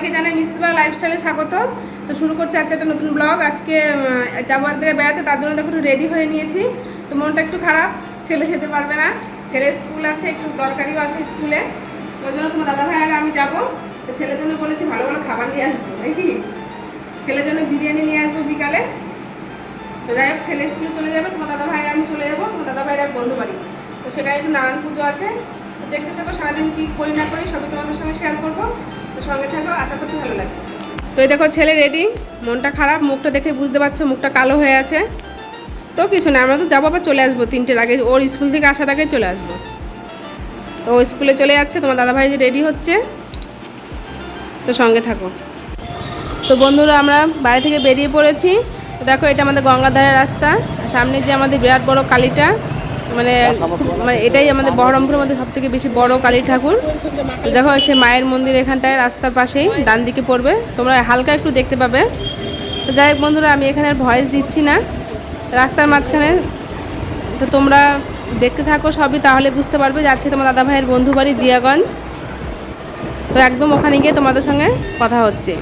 সবাইকে জানাই মিসেস বা লাইফস্টাইলে স্বাগত। তো শুরু করছি আজকে একটা নতুন ব্লগ। আজকে যাবো এক জায়গায় বেড়াতে, তার জন্য দেখো একটু রেডি হয়ে নিয়েছি। তো মনটা একটু খারাপ, ছেলে যেতে পারবে না, ছেলের স্কুল আছে, একটু দরকারিও আছে স্কুলে। তো ওই জন্য তোমার দাদা ভাই আর আমি যাবো। তো ছেলের জন্য বলেছি ভালো ভালো খাবার নিয়ে আসবো, নাকি ছেলের জন্য বিরিয়ানি নিয়ে আসবো বিকালে। তো যাই হোক, ছেলে স্কুলে চলে যাবে, তোমার দাদা ভাই আর আমি চলে যাবো তোমার দাদা ভাইয়ের এক বন্ধু বাড়ি। তো সেখানে একটু নারায়ণ পুজো আছে। তো দেখতে থাকো, সারাদিন কী করি না করি সবই তোমাদের সঙ্গে শেয়ার করবো। তো সঙ্গে থাকো, আশা করছি ভালো লাগবে। তো এই দেখো ছেলে রেডি, মনটা খারাপ, মুখটা দেখে বুঝতে পারছো মুখটা কালো হয়ে আছে। তো কিছু না, আমরা তো যাবো, আবার চলে আসবো 3টের আগে, ওর স্কুল থেকে আসার আগে চলে আসবো। তো ও স্কুলে চলে যাচ্ছে, তোমার দাদাভাই যে রেডি হচ্ছে, তো সঙ্গে থাকো। তো বন্ধুরা আমরা বাড়ি থেকে বেরিয়ে পড়েছি। তো দেখো এটা আমাদের গঙ্গাধারের রাস্তা, সামনে যে আমাদের বিরাট বড় কালীটা, মানে এটাই আমাদের বহরমপুরের মধ্যে সবথেকে বেশি বড় কালী ঠাকুর। দেখো সে মায়ের মন্দির এখানটায় রাস্তার পাশেই ডান দিকে পড়বে, তোমরা হালকা একটু দেখতে পাবে। তো যাই হোক বন্ধুরা, আমি এখানে আর ভয়েস দিচ্ছি না, রাস্তার মাঝখানে। তো তোমরা দেখতে থাকো সবই, তাহলে বুঝতে পারবে। যাচ্ছে তোমার দাদা ভাইয়ের বন্ধু বাড়ি জিয়াগঞ্জ। তো একদম ওখানে গিয়ে তোমাদের সঙ্গে কথা হচ্ছে।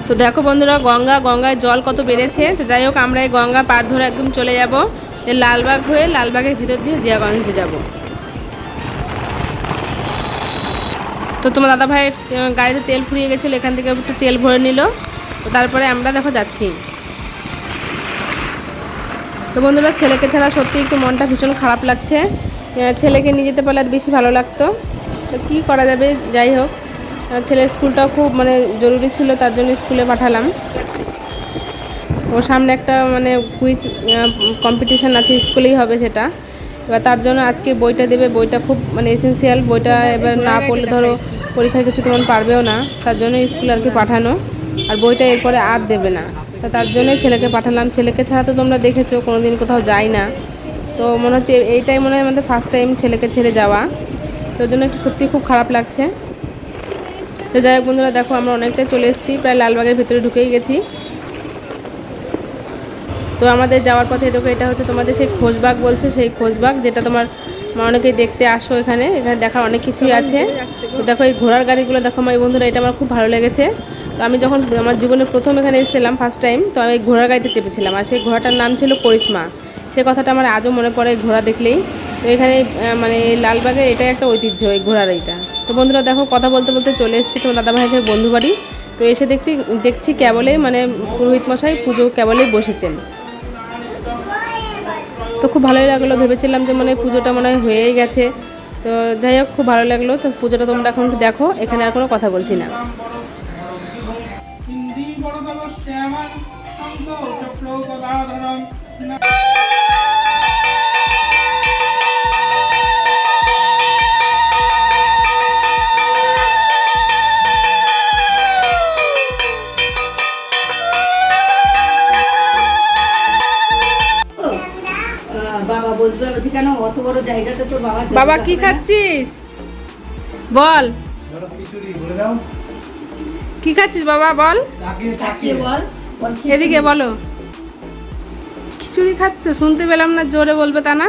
তো দেখো বন্ধুরা, গঙ্গায় জল কত বেড়েছে। তো যাই হোক, আমরা এই গঙ্গা পার ধরে একদম চলে যাব লালবাগ হয়ে, লালবাগের ভিতর দিয়ে জিয়াগঞ্জে যাব। তো তোমার দাদা ভাইয়ের গাড়িতে তেল ফুরিয়ে গেছিলো, এখান থেকে একটু তেল ভরে নিল। তো তারপরে আমরা দেখো যাচ্ছি। তো বন্ধুরা, ছেলেকে ছাড়া সত্যি একটু মনটা ভীষণ খারাপ লাগছে। ছেলেকে নিয়ে যেতে পারলে আর বেশি ভালো লাগতো। তো কী করা যাবে, যাই হোক, ছেলের স্কুলটাও খুব মানে জরুরি ছিল, তার জন্য স্কুলে পাঠালাম। ওর সামনে একটা মানে কুইজ কম্পিটিশান আছে, স্কুলেই হবে সেটা। এবার তার জন্য আজকে বইটা দেবে, বইটা খুব মানে এসেন্সিয়াল, বইটা এবার না পড়লে ধরো পরীক্ষায় কিছু তেমন পারবেও না, তার জন্য স্কুলে আর কি পাঠানো। আর বইটা এরপরে আর দেবে না, তা তার জন্যই ছেলেকে পাঠালাম। ছেলেকে ছাড়া তো তোমরা দেখেছো কোনো দিন কোথাও যাই না, তো মনে হচ্ছে এইটাই মনে হয় আমাদের ফার্স্ট টাইম ছেলেকে ছেড়ে যাওয়া। তো ওর জন্য একটু সত্যি খুব খারাপ লাগছে। তো যাই হোক বন্ধুরা, দেখো আমরা অনেকটা চলে এসেছি, প্রায় লালবাগের ভিতরে ঢুকেই গেছি। তো আমাদের যাওয়ার পথে দেখো এটা হচ্ছে তোমাদের সেই খোশবাগ বলছে, সেই খোশবাগ যেটা তোমার অনেকেই দেখতে আসো। এখানে দেখার অনেক কিছুই আছে। তো দেখো এই ঘোড়ার গাড়িগুলো দেখো আমার বন্ধুরা, এটা আমার খুব ভালো লেগেছে। তো আমি যখন আমার জীবনে প্রথম এখানে এসেছিলাম ফার্স্ট টাইম, তো আমি এই ঘোড়ার গাড়িতে চেপেছিলাম, আর সেই ঘোড়াটার নাম ছিল করিশ্মা। সে কথাটা আমার আজও মনে পড়ে ঘোড়া দেখলেই। তো এখানে মানে লালবাগের এটাই একটা ঐতিহ্য, এই ঘোড়ার এইটা। তো বন্ধুরা দেখো, কথা বলতে বলতে চলে এসেছি তোমার দাদা ভাইয়ের বন্ধু বাড়ি। তো এসে দেখছি কেবলেই মানে পুরোহিত মশাই পুজো কেবলেই বসেছেন। তো খুব ভালোই লাগলো, ভেবেছিলাম যে মানে পুজোটা মনে হয় হয়েই গেছে। তো যাই হোক, খুব ভালো লাগলো। তো পুজোটা তোমরা এখন দেখো, এখানে আর কোনো কথা বলছি না। বাবা বসবে বলছি কেন, অত বড় জায়গাতে তো বাবা। বাবা কি খাচ্ছিস বল, কি খাচ্ছিস বাবা বল, এদিকে বলো। খিচুড়ি খাচ্ছ, শুনতে পেলাম না, জোরে বলবে তা না।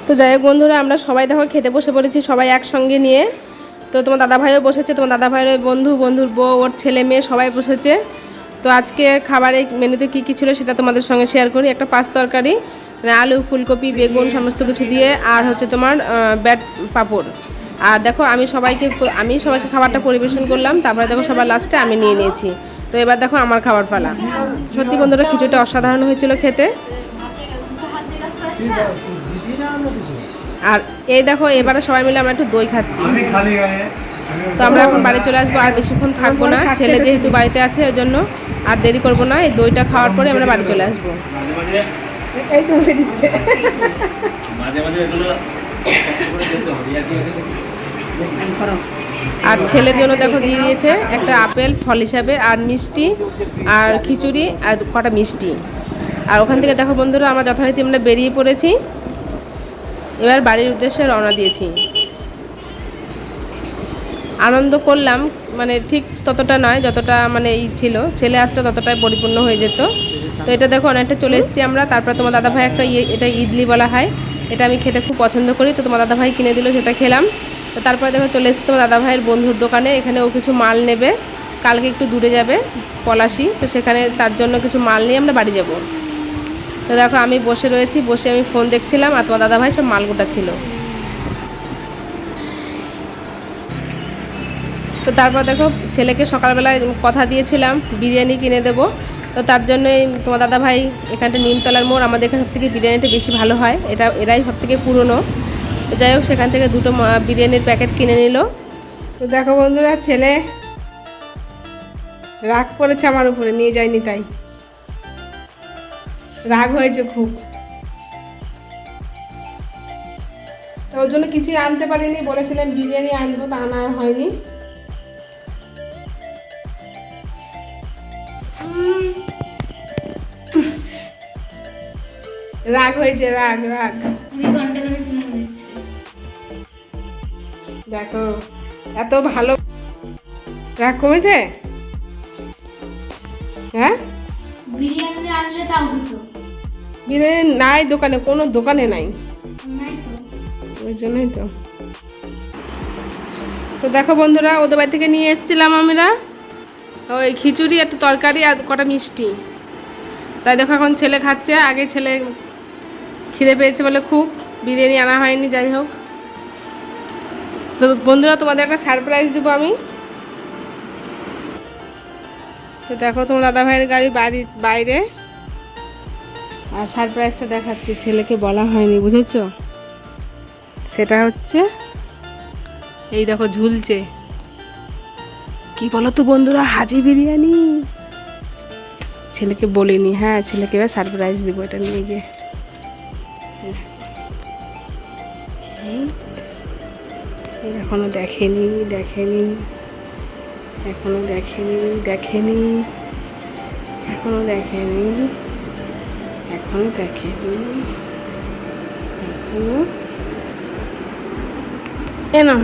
তো যাই হোক বন্ধুরা, আমরা সবাই দেখো খেতে বসে পড়েছি, সবাই একসঙ্গে নিয়ে। তো তোমার দাদা ভাইও বসেছে, তোমার দাদা ভাইয়ের বন্ধুর বউ, ওর ছেলে মেয়ে সবাই বসেছে। তো আজকে খাবারের মেনুতে কী কী ছিল সেটা তোমাদের সঙ্গে শেয়ার করি। একটা পাঁচ তরকারি, মানে আলু ফুলকপি বেগুন সমস্ত কিছু দিয়ে, আর হচ্ছে তোমার ব্যাট পাঁপড়। আর দেখো আমি সবাইকে খাবারটা পরিবেশন করলাম, তারপরে দেখো সবার লাস্টে আমি নিয়ে নিয়েছি। তো এবার দেখো আমার খাবার পালা। সত্যি বন্ধুরা, খিচুড়িটা অসাধারণ হয়েছিল খেতে। আর এই দেখো এবারে সবাই মিলে আমরা একটু দই খাচ্ছি। তো আমরা এখন বাড়ি চলে আসবো, আর বেশিক্ষণ থাকবো না, ছেলে যেহেতু বাড়িতে আছে ওই জন্য আর দেরি করবো না। এই দইটা খাওয়ার পরে আমরা বাড়ি চলে আসবো। এই তো উঠে দিচ্ছে। আর ছেলের জন্য দেখো দিয়ে দিয়েছে একটা আপেল ফল হিসাবে, আর মিষ্টি আর খিচুড়ি আর কটা মিষ্টি। আর ওখান থেকে দেখো বন্ধুরা আমরা যথারীতি আমরা বেরিয়ে পড়েছি, এবার বাড়ির উদ্দেশ্যে রওনা দিয়েছি। আনন্দ করলাম, মানে ঠিক ততটা নয় যতটা মানে এই ছিল, ছেলে আসলে ততটাই পরিপূর্ণ হয়ে যেত। তো এটা দেখো অনেকটা চলে এসেছি আমরা। তারপরে তোমার দাদাভাই একটা এটা ইডলি বলা হয়, এটা আমি খেতে খুব পছন্দ করি, তো তোমার দাদাভাই কিনে দিল, সেটা খেলাম। তো তারপরে দেখো চলে এসেছি তোমার দাদাভাইয়ের বন্ধুর দোকানে, এখানে ও কিছু মাল নেবে, কালকে একটু দূরে যাবে পলাশি, তো সেখানে তার জন্য কিছু মাল নিয়ে আমরা বাড়ি যাব। তো দেখো আমি বসে রয়েছি, বসে আমি ফোন দেখছিলাম, আর তোমার দাদাভাই সব মাল গোটাচ্ছিল। তো তারপর দেখো ছেলেকে সকালবেলায় কথা দিয়েছিলাম বিরিয়ানি কিনে দেবো, তো তার জন্যই তোমার দাদাভাই এখানটা নিমতলার মোড়, আমাদের এখান থেকে বিরিয়ানিটা বেশি ভালো হয়, এরাই সব থেকে পুরনো। তো যাই হোক সেখান থেকে দুটো বিরিয়ানির প্যাকেট কিনে নিল। তো দেখো বন্ধুরা ছেলে রাগ করেছে আমার উপরে, নিয়ে যায়নি তাই রাগ হয়েছে খুব, তো ওর জন্য কিছুই আনতে পারিনি, বলেছিলাম বিরিয়ানি আনবো, তা আনা আর হয়নি। রাগ হয়েছে, রাগ রাগ দেখো এত ভালো, রাগ কমেছে। হ্যাঁ বিরিয়ানি আনলে তাও হতো, বিরিয়ানি নাই দোকানে, কোনো দোকানে নাই, নাই তো। ওই জন্যই তো। তো দেখো বন্ধুরা ওদের বাড়ি থেকে নিয়ে এসেছিলাম আমরা ওই খিচুড়ি, একটা তরকারি আর কটা মিষ্টি, তাই দেখো এখন ছেলে খাচ্ছে। আগে ছেলে খিদে পেয়েছে বলে খুব, বিরিয়ানি আনা হয়নি। যাই হোক, তো বন্ধুরা তোমাদের একটা সারপ্রাইজ দেবো আমি। তো দেখো তোমার দাদাভাইয়ের গাড়ি বাড়ির বাইরে, আর সারপ্রাইজটা দেখাচ্ছি, ছেলেকে বলা হয়নি বুঝেছো। সেটা হচ্ছে এই দেখো ঝুলছে, কি বলো তো বন্ধুরা, হাজি বিরিয়ানি। ছেলেকে বলিনি, হ্যাঁ ছেলেকে এবার সারপ্রাইজ দেবো এটা নিয়ে গিয়ে। এখনো দেখেনি, দেখেনি, এখনো দেখেনি, দেখেনি, এখনো দেখেনি, এখনো দেখেনি, এখনো না।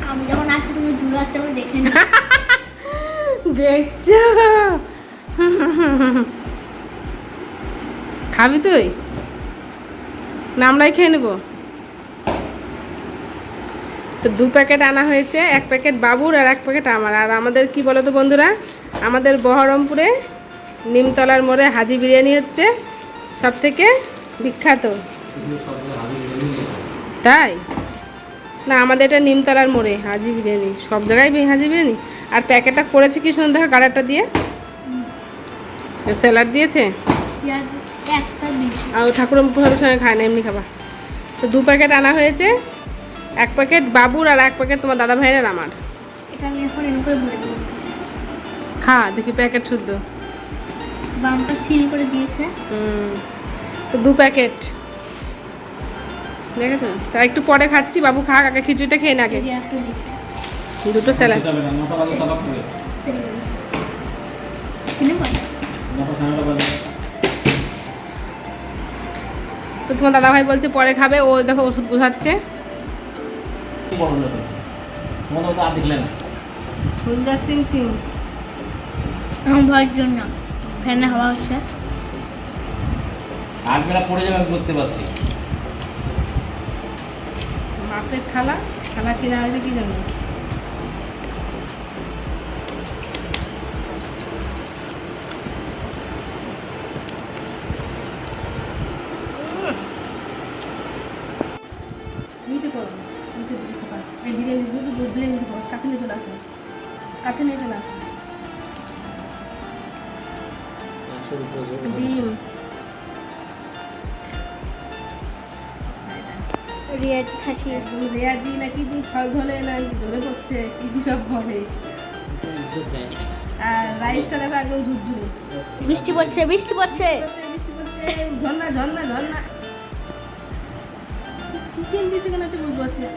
আমি যখন আসছি তুমি দূরাচ্ছ, আমি দেখে নি। দেখছো, খাবি তুই না আমরাই খেয়ে নেবো। তো 2 প্যাকেট আনা হয়েছে, 1 প্যাকেট বাবুর আর 1 প্যাকেট আমার। আর আমাদের কি বলো তো বন্ধুরা, আমাদের বহরমপুরে নিমতলার মোড়ে হাজি বিরিয়ানি হচ্ছে সব থেকে বিখ্যাত। তাই না, আমাদের এটা নিমতলার মোড়ে হাজি বিরিয়ানি, সব জায়গায় হাজি বিরিয়ানি। আর প্যাকেটটা করেছে কি সুন্দর দেখো, গাড়াটা দিয়ে স্যালাড দিয়েছে, পেঁয়াজ একটা দিয়েছি। আর ঠাকুরের প্রসাদের সঙ্গে খায় না, এমনি খাবা। তো 2 প্যাকেট আনা হয়েছে, 1 প্যাকেট বাবুর আর 1 প্যাকেট তোমার দাদা ভাইয়ের আর আমার। এটা আমি এখন এমন করে ভরে দেবো। খা দেখি প্যাকেট শুদ্ধ। বামটা সিল করে দিয়েছে। তো 2 প্যাকেট দেখেছো, তা একটু পরে খাচ্ছি, বাবু খাক আগে, খিচুড়িটা খেয়ে না আগে, এই যে একটা দিয়েছে। 2টো স্যালাড। চিনি বল। তো তোমার দাদা ভাই বলছে পরে খাবে, ও দেখো ওষুধ বোঝাচ্ছে। সুন্দর সিং সিং আমার ভয়ের জন্য ফ্যানে হাওয়া হচ্ছে। আগবেলা পড়ে যাবে, আমি করতে পারছি। মাপের থালা, থালা কিনা হয়েছে কি জানো, নিচে করো, নিচে দিকে ফোকাস, এই বিরিয়ানি বিরিয়ানি ফোকাস, কাছে নিয়ে চলে আসো, কাছে নিয়ে চলে আসো। ডিম রিয়াজি খাসি। রেয়াজি নাকি তুই ফল ধরে না ধরে পড়ছে, কি সব বলে। আর রাইসটা দেখো একদম ঝুরঝুরে, বৃষ্টি পড়ছে, বৃষ্টি পড়ছে। বৃষ্টি পড়ছে, ঝর্ণা ঝর্ণা ঝর্ণা। চিকেন দিয়েছে কেন তুই বুঝতে পারছি না।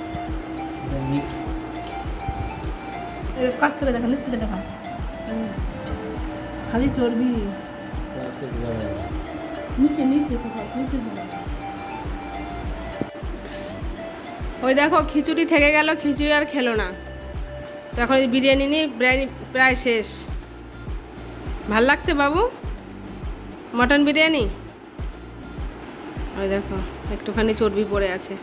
মিক্স কাছ থেকে দেখা, নিচ থেকে দেখা। খালি চর্বি। ক্লাসে দিবা নিচে নিচে কোথাও নিচে কোথাও। ওই দেখো খিচুড়ি থেকে গেল, খিচুড়ি আর খেলো না। তো এখন এই বিরিয়ানি নিয়ে প্রায় শেষ। ভাল লাগছে বাবু মটন বিরিয়ানি? ওই দেখো একটুখানি চর্বি পড়ে আছে।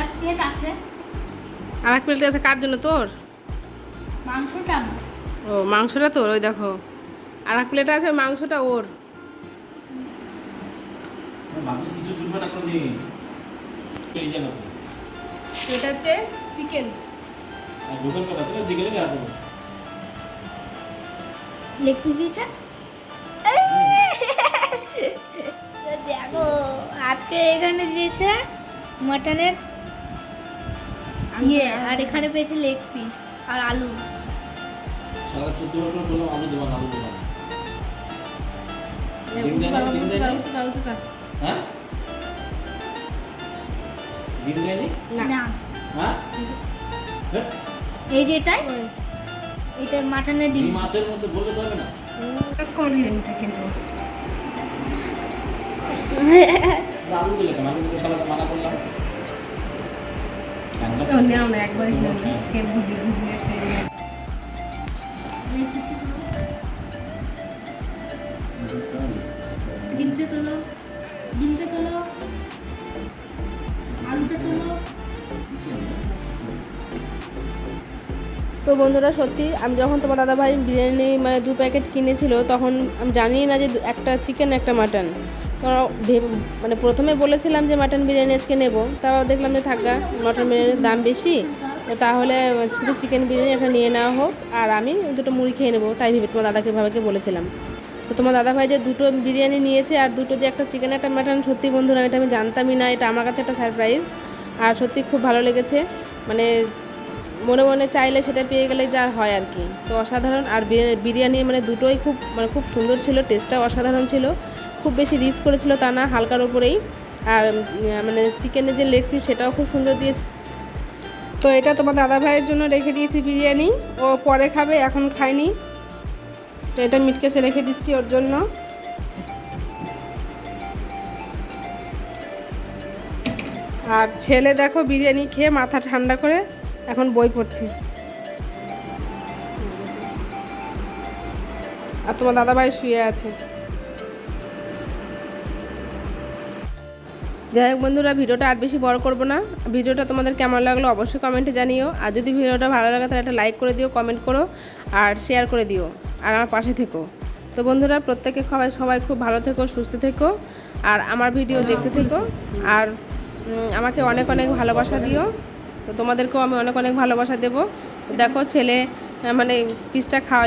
এক প্লেট আছে, আর এক প্লেট আছে কার জন্য? তোর? মাংসটা আমার। ও মাংসটা তোর, ওই দেখো আর এক প্লেট আছে, মাংসটা ওর। মাঝে কিছু জুড়বে না কোনো দিন এই জানো এটা হচ্ছে চিকেন। আর দোকান করা তো জিগেলে রাখো লেগ পিস দিয়েছে। দেখো আজকে এখানে দিয়েছে মটনের ইয়ে, আর এখানে পেয়েছে লেগ পিস আর আলু। সারা 14 রকম বললাম আলু দেবা আলু দেবা ডিম দেন ডিম দেন হ্যাঁ ডিম দেন না, হ্যাঁ হ্যাঁ? এই যে এটাই, এটা মাটনের ডিম। ডিম মাছের মধ্যে বললে তো হবে না কোন বিরিয়ানিটা কিন্তু আলু দিলে কেন আমি তো সালাদ মানা করলাম নেও না একবারই খেয়ে বুঝিয়ে বুঝিয়ে খেয়ে। ডিমটা তোলো, ডিমটা তোলো, আলুটা তোলো। তো বন্ধুরা সত্যি আমি যখন তোমার দাদাভাই বিরিয়ানি মানে 2 প্যাকেট কিনেছিল তখন আমি জানি না যে একটা চিকেন একটা মাটন। তো মানে প্রথমে বলেছিলাম যে মাটন বিরিয়ানি আজকে নেব, তাও দেখলাম যে থাকা মাটন বিরিয়ানির দাম বেশি, তো তাহলে শুধু চিকেন বিরিয়ানি একটা নিয়ে নেওয়া হোক আর আমি 2টো মুড়ি খেয়ে নেবো, তাই ভেবে তোমার দাদাকে ভাবে বলেছিলাম। তো তোমার দাদাভাই যে 2টো বিরিয়ানি নিয়েছে আর 2টো যে একটা চিকেন একটা মাটন, সত্যি বন্ধুরা এটা আমি জানতামই না, এটা আমার কাছে একটা সারপ্রাইজ। আর সত্যি খুব ভালো লেগেছে, মানে মনে মনে চাইলে সেটা পেয়ে গেলে যা হয় আর কি। তো অসাধারণ। আর বিরিয়ানি মানে দুটোই খুব সুন্দর ছিল, টেস্টটাও অসাধারণ ছিল, খুব বেশি রিচ করেছিল তা না, হালকার ওপরেই। আর মানে চিকেনের যে লেগ পিস সেটাও খুব সুন্দর দিয়েছে। তো এটা তোমার দাদা ভাইয়ের জন্য রেখে দিয়েছি বিরিয়ানি, ও পরে খাবে এখন খায়নি, তো এটা মিটকেসে রেখে দিচ্ছি ওর জন্য। আর ছেলে দেখো বিরিয়ানি খেয়ে মাথা ঠান্ডা করে এখন বই পড়ছে। আর তোমার দাদাভাই শুয়ে আছে। যাই হোক বন্ধুরা, ভিডিওটা আর বেশি বড় করব না। ভিডিওটা তোমাদের কেমন লাগলো অবশ্যই কমেন্টে জানিও। আর যদি ভিডিওটা ভালো লাগে তাহলে একটা লাইক করে দিও, কমেন্ট করো আর শেয়ার করে দিও, আর আমার পাশে থেকো। তো বন্ধুরা প্রত্যেকে সবাই খুব ভালো থেকো, সুস্থ থেকো, আর আমার ভিডিও দেখতে থেকো, আর আমাকে অনেক অনেক ভালোবাসা দিও। তো তোমাদেরকেও আমি অনেক অনেক ভালোবাসা দেবো। দেখো ছেলে মানে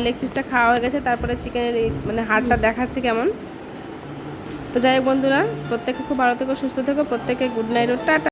লেগ পিসটা খাওয়া হয়ে গেছে, তারপরে চিকেনের মানে হাড়টা দেখাচ্ছে কেমন। তো যাই হোক বন্ধুরা প্রত্যেকে খুব ভালো থেকো, সুস্থ থেকো, প্রত্যেকে গুড নাইট ও টাটা।